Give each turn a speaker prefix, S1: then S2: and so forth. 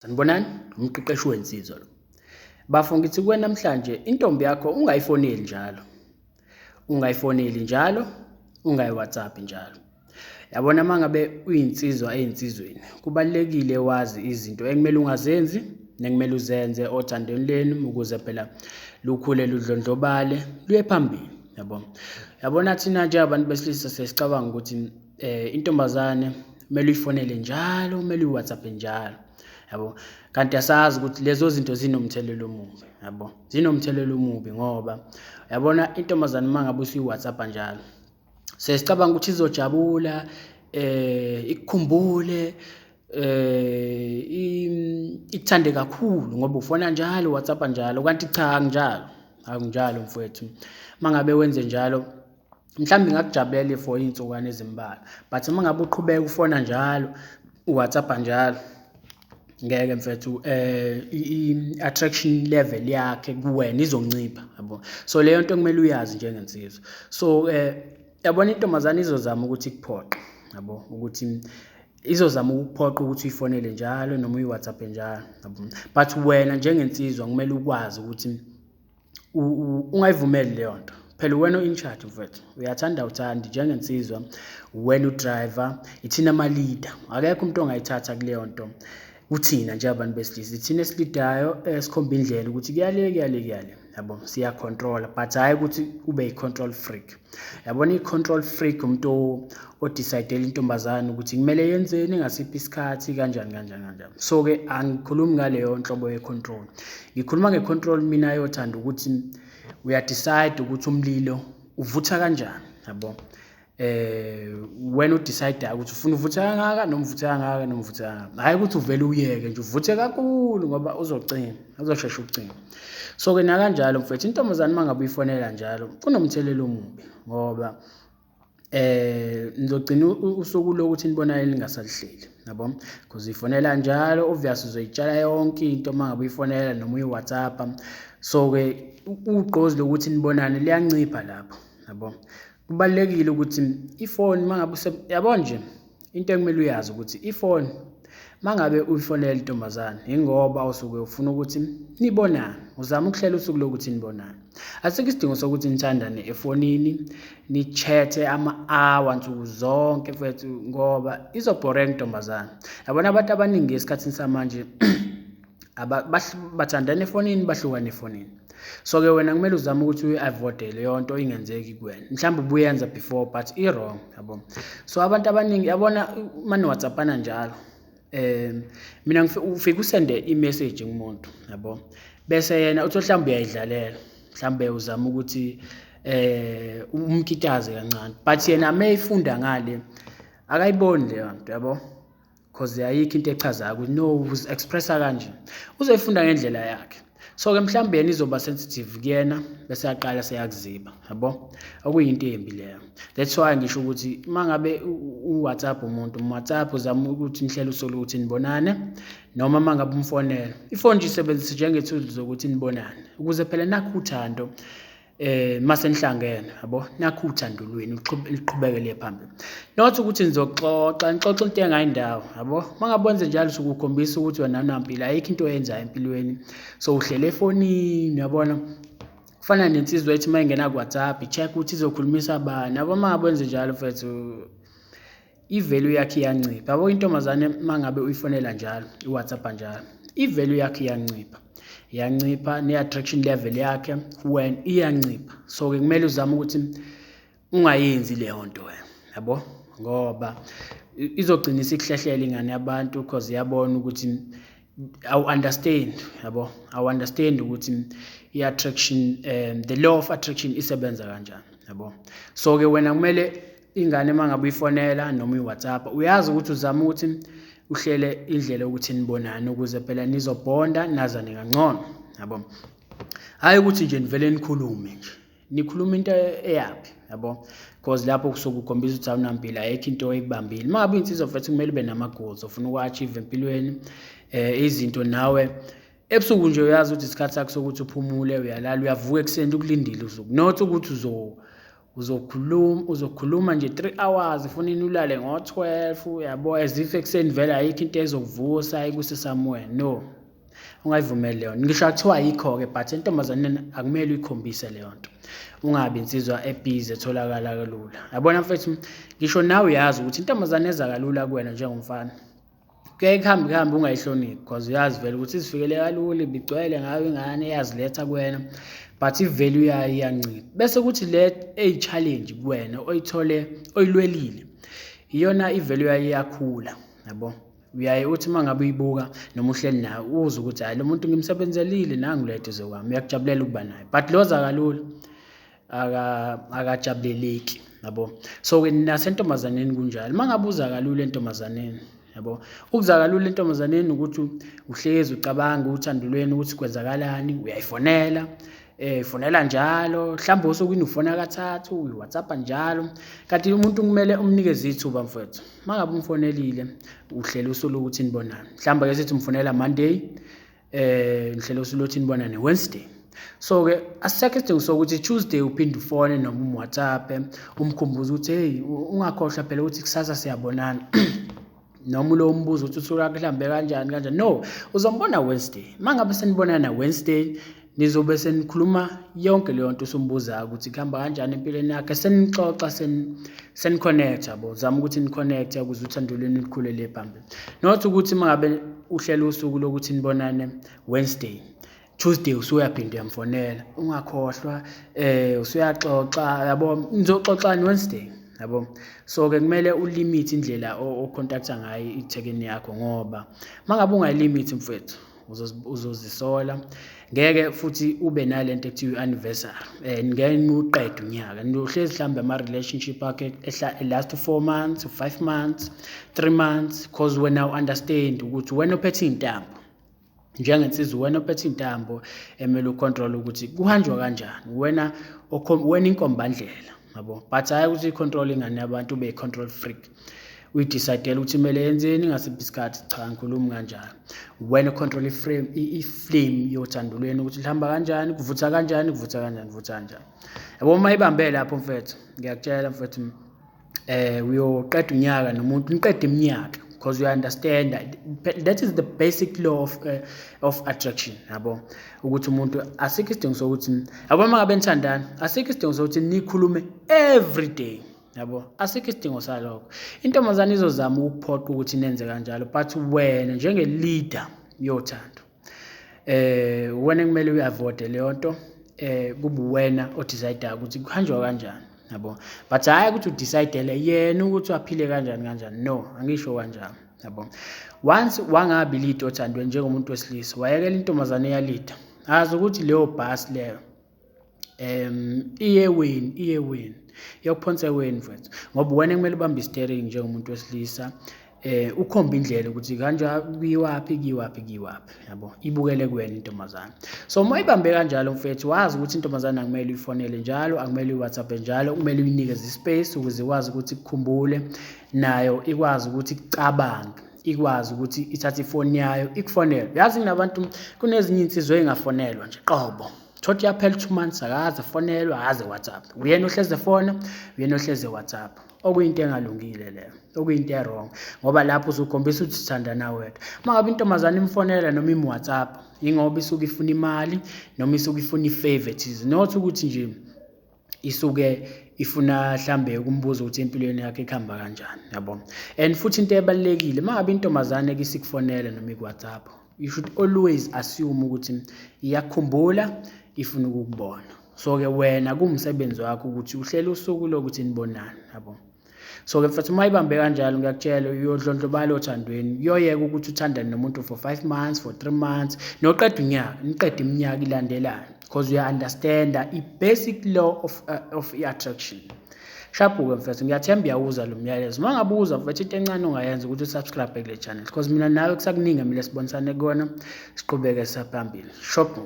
S1: Sanibonani, umqeqeshi wensizwa lo. Bafo ngithi kuwe namhlanje intombi yakho ungayifoneli njalo. Ungayifoneli njalo, ungayi-WhatsApp njalo. Yabona mangabe uyinsizwa ezinsizweni, kubalekile wazi izinto ekumele ungazenzi nekumele uzenze othandweni lenu ukuze phela lukhule ludlondlobale luye phambili, yabo. Yabona thina nje abantu besilisa sesicabanga ukuthi intombazane kumele uyifonele njalo, kumele uyi-WhatsApp njalo. Yabo, kanti asazi ukuthi lezo zinto zinomthelela omubi, yabo, zinomthelela omubi ngoba yabona intombazane mangabe usuyi-WhatsApp njalo sesicabanga ukuthi izojabula, ikukhumbule, ikuthande kakhulu ngoba ufona njalo, WhatsApp njalo, kanti cha, akunjalo, akunjalo mfowethu. Mangabe wenze njalo mhlawumbe ngakujabulela for iy'nsukwana ezimbalwa, but mangabe uqhubeka ufona njalo, u-WhatsApp njalo, ngeke mfethu, i-attraction level yakhe kuwena izoncipha, yabo. So leyo nto kumele uyazi njengensizwa. So yabona intombazane izozama ukuthi ikuphoqe, yabo, ukuthi izozama ukukuphoqa ukuthi uyifonele njalo noma uyi-WhatsApp njalo, yabo. But wena njengensizwa kumele ukwazi ukuthi ungayivumeli leyo nto. Phela wena in charge mfethu, uyathanda awuthandi njengensizwa, wena u-driver, ithina ama-leader, akekho umuntu ongayithatha kuleyo nto. Kuthina nje abantu besilisa, ithina esilidayo esikhomba indlela ukuthi kuyale, yabo, siya-control-a, but hhayi ukuthi ube yi-control freak. Yabona i-control freak umuntu o-decide-ela intombazane ukuthi kumele yenzeni ngasiphi isikhathi kanjani. So-ke angikhulumi ngaleyo nhlobo ye-control, ngikhuluma nge-control mina yothanda ukuthi uya-decide ukuthi umlilo uvutha kanjani, yabo. Wena udecide ukuthi ufuna uvuthe kangaka noma uvuthe kangaka noma uvuthe kangaka, hhayi ukuthi uvele uyeke nje uvuthe kakhulu ngoba uzocima, uzoshesha ukucima. So-ke nakanjalo mfethu, intombazane mangabe uyifonela njalo kunomthelela omubi ngoba nizogcina usuku lokuthi nibonane ningasalihleli, yabo, because uyifonela njalo, obvious uzoyitshala yonke into mangabe uyifonela noma uyi-WhatsApp. So-ke ugqozi lokuthi nibonane liyancipha lapho, yabo. Kubalekile ukuthi ifoni mangabe yabo nje into ekumele uyazi ukuthi ifoni mangabe uyifonela intombazane ingoba usuke ufuna ukuthi nibonane, uzama ukuhlela usuku lokuthi nibonane. Asikho isidingo sokuthi nithandane efonini, ni-chat-e ama-hour nsuku zonke mfethu ngoba izobhoreka intombazane. Yabona abantu abaningi esikhathini samanje bathandana efonini, bahlukana efonini. So-ke wena kumele uzame ukuthi uyi-avoid leyo nto ingenzeki kuwena. Mhlawumbe ubuyenza before but i-wrong, yabo. So abantu abaningi yabona mani-WhatsApp-ana njalo, mina ufike usende i-message kumuntu, yabo, bese yena uthi mhlawumbe uyayidlalela, mhlawumbe uzama ukuthi umkitaze kancane, but yena mayifunda ngale akayiboni leyo nto, yabo, because ayikho into echazayo ukuthi no uzi-expressa kanje, uzoyifunda ngendlela yakhe. So-ke mhlawumbe yena izoba sensitive kuyena bese yaqala seyakuziba, yabo, okuyinto embi leyo. That's why ngisho ukuthi mangabe u-WhatsApp umuntu, mu-WhatsApp uzama ukuthi nihlele usuku lokuthi nibonane noma mangabe umfonela. Ifoni nje isebenzise njenge-tools zokuthi nibonane ukuze phela nakho uthando mase nihlangene, yabo, nakho uthando lwenu liqhubekele phambili. Not ukuthi nizoxoxa, nixoxe into engayindawo, yabo. Mangabe wenze njalo usuke ukhombisa ukuthi wena unampilo, ayikho into oyenzayo empilweni. So uhlele efonini, yabona. Kufana nensizwa ethi mayingena ku-WhatsApp i-check ukuthi izokhulumisa abani, yabo. Mangabe wenze njalo mfethu i-value yakhe iyancipha, yabo. Intombazane mangabe uyifonela njalo, i-WhatsApp njalo, i-value yakhe iyancipha, ne-attraction level yakhe wena iyancipha. So-ke kumele uzame ukuthi ungayenzi leyo nto wena, yabo, ngoba izogcina isikuhlehlela ingane yabantu because iyabona ukuthi awu-understand, yabo, awu-understand ukuthi i-attraction, the law of attraction isebenza kanjani, yabo. So-ke wena kumele ingane mangabe uyifonela noma uyi-WhatsApp uyazi ukuthi uzama ukuthi uhlele indlela yokuthi nibonane ukuze phela nizobonda nazane kangcono, yabo. Hhayi ukuthi nje nivele nikhulume nje, nikhuluma into eyaphi, yabo, because lapho kusuke ukhombisa ukuthi awunampilo, ayikho into oyikubambile. Mangabe uyinsizwa mfethu kumele ube nama-goals ofuna uku-achieve empilweni, izinto nawe ebusuku nje uyazi ukuthi isikhathi sakho sokuthi uphumule, uyalala, uyavuka ekuseni ukulindile usuku, not ukuthi uzokhuluma nje 3 hours ufunini ulale ngo-12 yabo, as if ekuseni vele ayikho into ezokuvusa ikuse somewhere. No, ungayivumeli leyo. Ngisho kuthiwa yikho-ke, but entombazaneni akumele uyikhombise leyo nto, ungabi insizwa ebhizi etholakala kalula. Yabona mfethu, ngisho nawe uyazi ukuthi intombazane eza kalula kuwena njengomfana kuyaye kuhambe ungayihloniphi, because uyazi vele ukuthi izifikele kalula, ibigcwele ngayo ingane, iyaziletha kuwena, but i-value yayo iyancipha. Bese kuthi le eyi-challenge kuwena oyilwelile, iyona i-value yayo iyakhula, yabo. Uyaye uthi uma ngabe uyibuka noma uhleli naye uze ukuthi hayi lo muntu ngimsebenzelile nangilethe zokwami, uyakujabulela ukuba naye. But lo oza kalula akajabuleleki, yabo. So-ke nasentombazaneni kunjalo, uma ngabe uza kalula entombazaneni, yabo, ukuza kalula entombazaneni ukuthi uhlezi ucabanga uthandolweni ukuthi kwenzakalani, uyayifonela, fonela njalo, mhlawumbe osukwini ufona kathathu, uyi-WhatsApp njalo. Kanti umuntu kumele umnikeze ithuba mfethu. Uma ngabe umfonelile uhlele usuku ukuthi nibonane, mhlawumbe ke sithi umfonela Monday, uhlele usuku ukuthi nibonane Wednesday. So-ke asisekho isidingo sokuthi Tuesday uphinde ufone noma WhatsApp umkhumbuze ukuthi hey, ungakhohlwa phela ukuthi kusasa siyabonana noma lo mbuzo ukuthi usuku mhlambe kanjani. No, uzombona Wednesday. Uma ngabe senibonana Wednesday, nizobe senikhuluma yonke leyo nto usumbuza ukuthi kuhamba kanjani empilweni yakhe, senixoxa, seniconnect, yabo. Zama ukuthi niconnect ukuze uthandolweni likhulele phambili. Not ukuthi uma ngabe uhlela usuku lokuthi nibonane Wednesday, Tuesday usuyaphinde uyamfonela, ungakhohlwa, usuyaxoxa, yabo, nizoxoxani Wednesday, yabo. So-ke kumele ulimit indlela ocontacta ngayo ithekeni yakho, ngoba uma ngabe ungayilimit mfethu uzozisola. Ngeke futhi ube nalento ekuthiwa i-anniversary, ngeke niwuqede unyaka, niyohlezi mhlawumbe ama-relationship akhe last 4 months, 5 months, 3 months, because wena u-understand ukuthi wena ophethe iy'ntambo, njengensizwa wena ophethe iy'ntambo emele ucontrol ukuthi kuhanjwa kanjani, wena inkombandlela, yabo. But hayi ukuthi i-control ingane yabantu ube yi-control freak, uyi-decide-ele ukuthi kumele yenzeni ngasiphi isikhathi. Cha, ngikhulumi kanjalo. Wena control i-flame yothandolweni ukuthi lihamba kanjani, kuvutha kanjani. Yabo, uma ibambe lapho mfethu, ngiyakutshela mfethu, uyoqeda unyaka nomuntu, niqede iminyaka, because you understand that is the basic law of attraction, yabo. Ukuthi umuntu asikho isidingo sokuthi, yabo, uma ngabe nithandana asikho isidingo sokuthi nikhulume every day, yabo. Asikho isidingo salokho. Intombazane izozama ukuphoqa ukuthi nenze kanjalo, but wena njenge-leader yothando, wena kumele uyi-avoide leyo nto, kube wena odecide ukuthi kuhanjwa kanjani, yabo. But hayi ukuthi udecide-ele yena ukuthi aphile kanjani. No, angisho kanjalo, yabo. Once wangabi leader othandweni njengomuntu wesilisa, wayekela intombazane eyalida, azi ukuthi leyo bus leyo iye win yokuphonsa wena mfethu, ngoba wena kumele ubambe i-steering njengomuntu wesilisa, ukhomba indlela ukuthi kanjani, kiyiwaphi, yabo. Ibukele kuwena intombazane. So uma ibambe kanjalo mfethu, wazi ukuthi intombazane akumele uyifonele njalo, akumele uyi-WhatsApp njalo, kumele uyinikeze ispace ukuze ikwazi ukuthi ikukhumbule, nayo ikwazi ukuthi icabange, ikwazi ukuthi ithathe ifoni yayo ikufonele. Yazi kunabantu, kunezinye insizwa engafonelwa nje qobo, thothi yaphela 2 months akaze fonelwa, akaze WhatsApp, uyena ohleze fona, uyena ohleze WhatsApp, okuyinto engalungile leyo, okuyinto e-wrong, ngoba lapho uzokhombisa ukuthi uthandana wedwa. Uma ngabe intombazane imfonela noma im-WhatsApp, ingoba isuke ifuna imali noma isuke ifuna i-favoritism, not ukuthi nje isuke ifuna mhlambe ukumbuza ukuthi empilweni yakhe ikhamba kanjani, yabo. And futhi into ebalekile, uma ngabe intombazane ke isikufonela noma i-WhatsApp, you should always assume ukuthi iyakhumbula, ifuna ukukubona. So-ke wena kumsebenzi wakho ukuthi uhlele usuku lokuthi nibonane, yabo. So-ke mfethu, uma ibambe kanjalo ngiyakutshela uyodlondlobala othandweni, uyoyeka ukuthi uthandane nomuntu for 5 months, for 3 months, noqeda unyaka, niqede iminyaka ilandelana, because you understand i-basic law of attraction. Shapu-ke mfethu, ngiyathemba uyawuza lo myalezo. Uma ngabe uza mfethu, into encane ongayenza ukuthi usubscribe kule channel, because mina nawe kusakuningi mina sibonisane kona, siqhubeke saphambili. Shop.